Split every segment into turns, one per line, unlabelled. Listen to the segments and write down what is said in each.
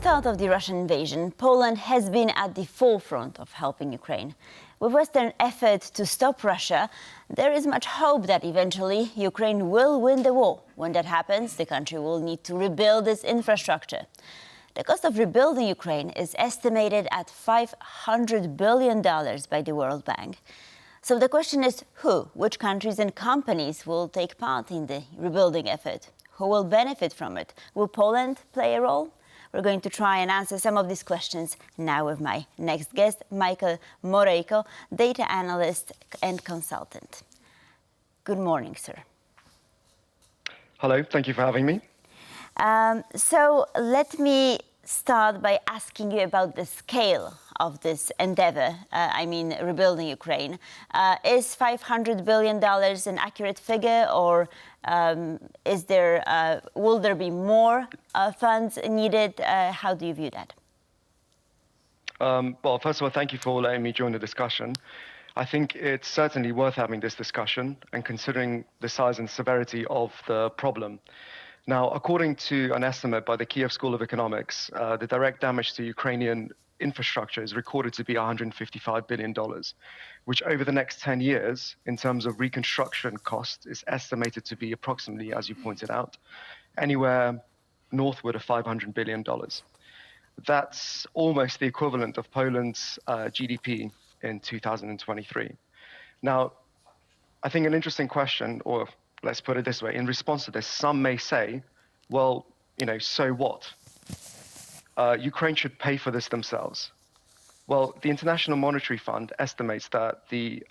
start of the Russian invasion, Poland has been at the forefront of helping Ukraine. With Western efforts to stop Russia, there is much hope that eventually Ukraine will win the war. When that happens, the country will need to rebuild its infrastructure. The cost of rebuilding Ukraine is estimated at $500 billion by the World Bank. So the question is which countries and companies will take part in the rebuilding effort? Who will benefit from it? Will Poland play a role? We're going to try and answer some of these questions now with my next guest, Michael Norejko, data analyst and consultant. Good morning, sir.
Hello, thank you for having me.
So let me start by asking you about the scale of this endeavor, rebuilding Ukraine. Is $500 billion an accurate figure, or will there be more funds needed? How do you view that?
Well, first of all, thank you for letting me join the discussion. I think it's certainly worth having this discussion and considering the size and severity of the problem. Now, according to an estimate by the Kiev School of Economics, the direct damage to Ukrainian infrastructure is recorded to be $155 billion, which over the next 10 years, in terms of reconstruction cost, is estimated to be approximately, as you pointed out, anywhere northward of $500 billion. That's almost the equivalent of Poland's GDP in 2023. Now, I think an interesting question, or let's put it this way, in response to this, some may say, well, so what? Ukraine should pay for this themselves. Well, the International Monetary Fund estimates that the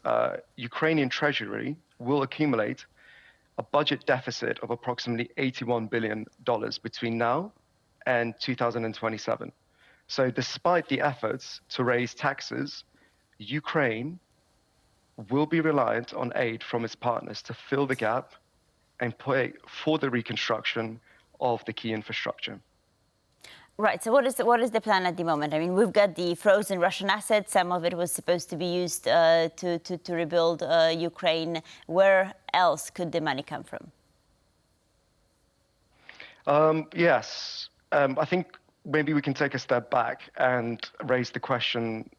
Ukrainian treasury will accumulate a budget deficit of approximately $81 billion between now and 2027. So despite the efforts to raise taxes, Ukraine will be reliant on aid from its partners to fill the gap and pay for the reconstruction of the key infrastructure.
Right. So what is the plan at the moment? I mean, we've got the frozen Russian assets. Some of it was supposed to be used to rebuild Ukraine. Where else could the money come from?
Yes. I think maybe we can take a step back and raise the question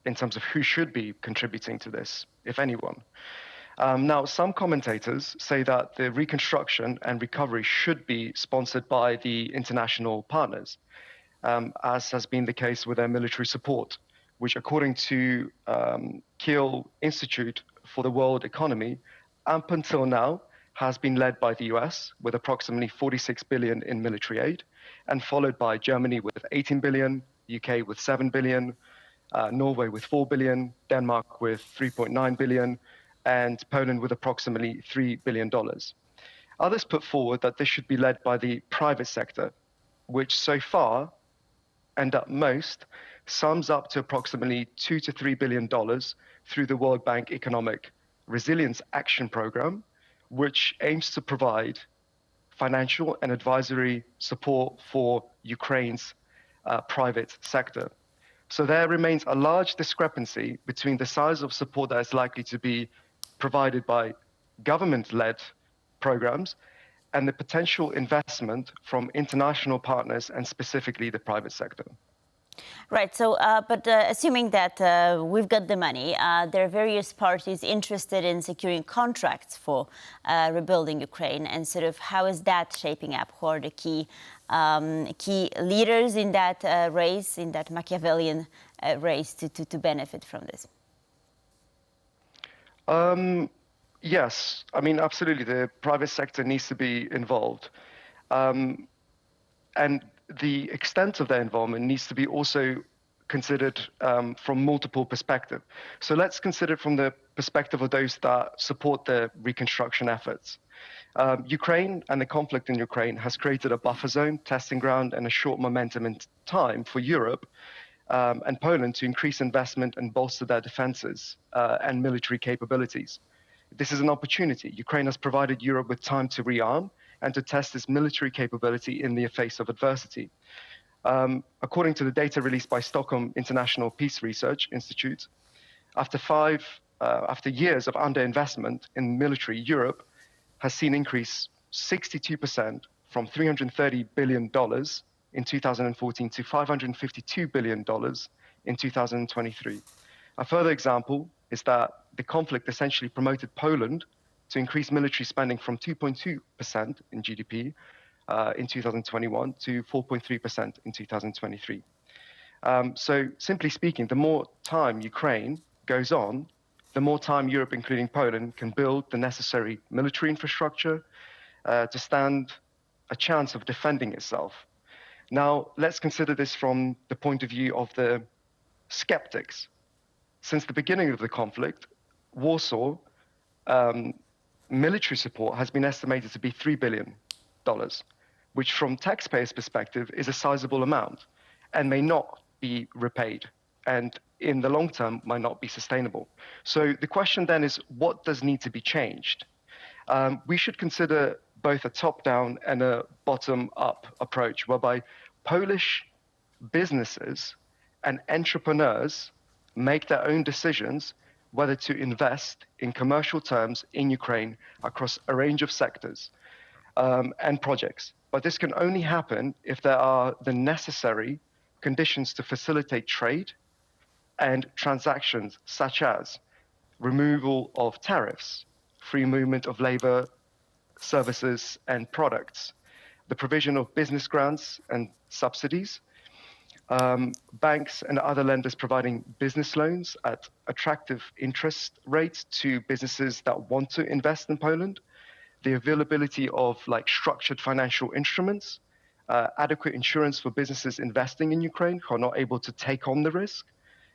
in terms of who should be contributing to this, if anyone. Now, some commentators say that the reconstruction and recovery should be sponsored by the international partners, as has been the case with their military support, which according to Kiel Institute for the World Economy, up until now, has been led by the US with approximately $46 billion in military aid, and followed by Germany with $18 billion, UK with $7 billion, Norway with $4 billion, Denmark with $3.9 billion, and Poland with approximately $3 billion. Others put forward that this should be led by the private sector, which so far, and at most, sums up to approximately $2 to $3 billion through the World Bank Economic Resilience Action Program, which aims to provide financial and advisory support for Ukraine's private sector. So there remains a large discrepancy between the size of support that is likely to be provided by government-led programs and the potential investment from international partners and specifically the private sector.
Right. So, but assuming that we've got the money, there are various parties interested in securing contracts for rebuilding Ukraine, and sort of how is that shaping up? Who are the key leaders in that race, in that Machiavellian race to benefit from this?
Yes, I mean, absolutely. The private sector needs to be involved. And the extent of their involvement needs to be also considered from multiple perspectives. So let's consider from the perspective of those that support the reconstruction efforts. Ukraine and the conflict in Ukraine has created a buffer zone, testing ground, and a short momentum in time for Europe and Poland to increase investment and bolster their defenses and military capabilities. This is an opportunity. Ukraine has provided Europe with time to rearm and to test its military capability in the face of adversity. According to the data released by Stockholm International Peace Research Institute, after years of underinvestment in military, Europe has seen increase 62% from $330 billion in 2014 to $552 billion in 2023. A further example is that the conflict essentially promoted Poland to increase military spending from 2.2% in GDP in 2021 to 4.3% in 2023. So simply speaking, the more time Ukraine goes on, the more time Europe, including Poland, can build the necessary military infrastructure to stand a chance of defending itself. Now, let's consider this from the point of view of the skeptics. Since the beginning of the conflict, Warsaw military support has been estimated to be $3 billion, which from taxpayers' perspective is a sizable amount and may not be repaid, and in the long term might not be sustainable. So the question then is, what does need to be changed? We should consider both a top-down and a bottom-up approach, whereby Polish businesses and entrepreneurs make their own decisions whether to invest in commercial terms in Ukraine across a range of sectors and projects. But this can only happen if there are the necessary conditions to facilitate trade and transactions, such as removal of tariffs, free movement of labor, services, and products, the provision of business grants and subsidies, banks and other lenders providing business loans at attractive interest rates to businesses that want to invest in Poland, the availability of structured financial instruments, adequate insurance for businesses investing in Ukraine who are not able to take on the risk,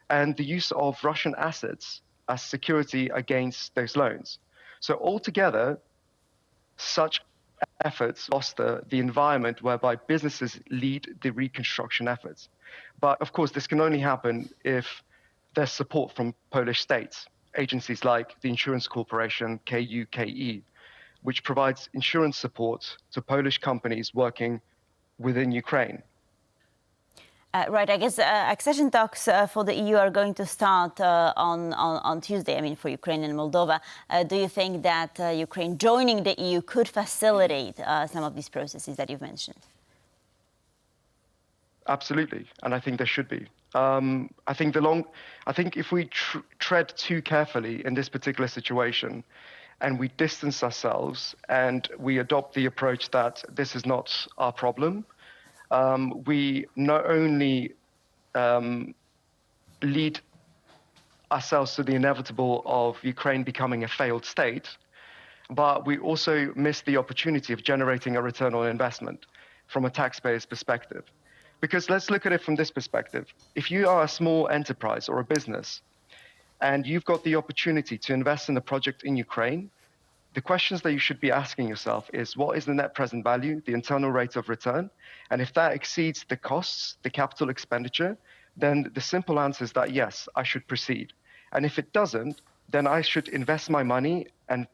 and the use of Russian assets as security against those loans. So altogether, such efforts foster the environment whereby businesses lead the reconstruction efforts. But of course, this can only happen if there's support from Polish states, agencies like the Insurance Corporation, KUKE, which provides insurance support to Polish companies working within Ukraine.
Right, I guess accession talks for the EU are going to start on Tuesday, I mean, for Ukraine and Moldova. Do you think that Ukraine joining the EU could facilitate some of these processes that you've mentioned?
Absolutely, and I think there should be. I think if we tread too carefully in this particular situation, and we distance ourselves and we adopt the approach that this is not our problem, we not only lead ourselves to the inevitable of Ukraine becoming a failed state, but we also miss the opportunity of generating a return on investment from a taxpayer's perspective. Because let's look at it from this perspective. If you are a small enterprise or a business, and you've got the opportunity to invest in a project in Ukraine, the questions that you should be asking yourself is, what is the net present value, the internal rate of return? And if that exceeds the costs, the capital expenditure, then the simple answer is that, yes, I should proceed. And if it doesn't, then I should invest my money and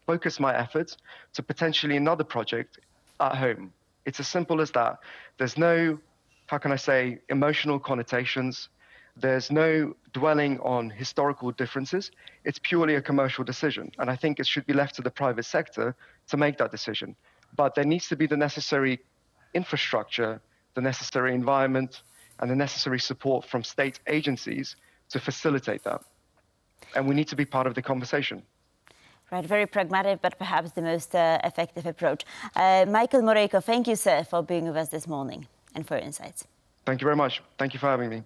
focus my efforts to potentially another project at home. It's as simple as that. There's no, how can I say, emotional connotations. There's no dwelling on historical differences. It's purely a commercial decision. And I think it should be left to the private sector to make that decision. But there needs to be the necessary infrastructure, the necessary environment, and the necessary support from state agencies to facilitate that. And we need to be part of the conversation.
Right, very pragmatic, but perhaps the most effective approach. Michael Norejko, thank you, sir, for being with us this morning and for your insights.
Thank you very much. Thank you for having me.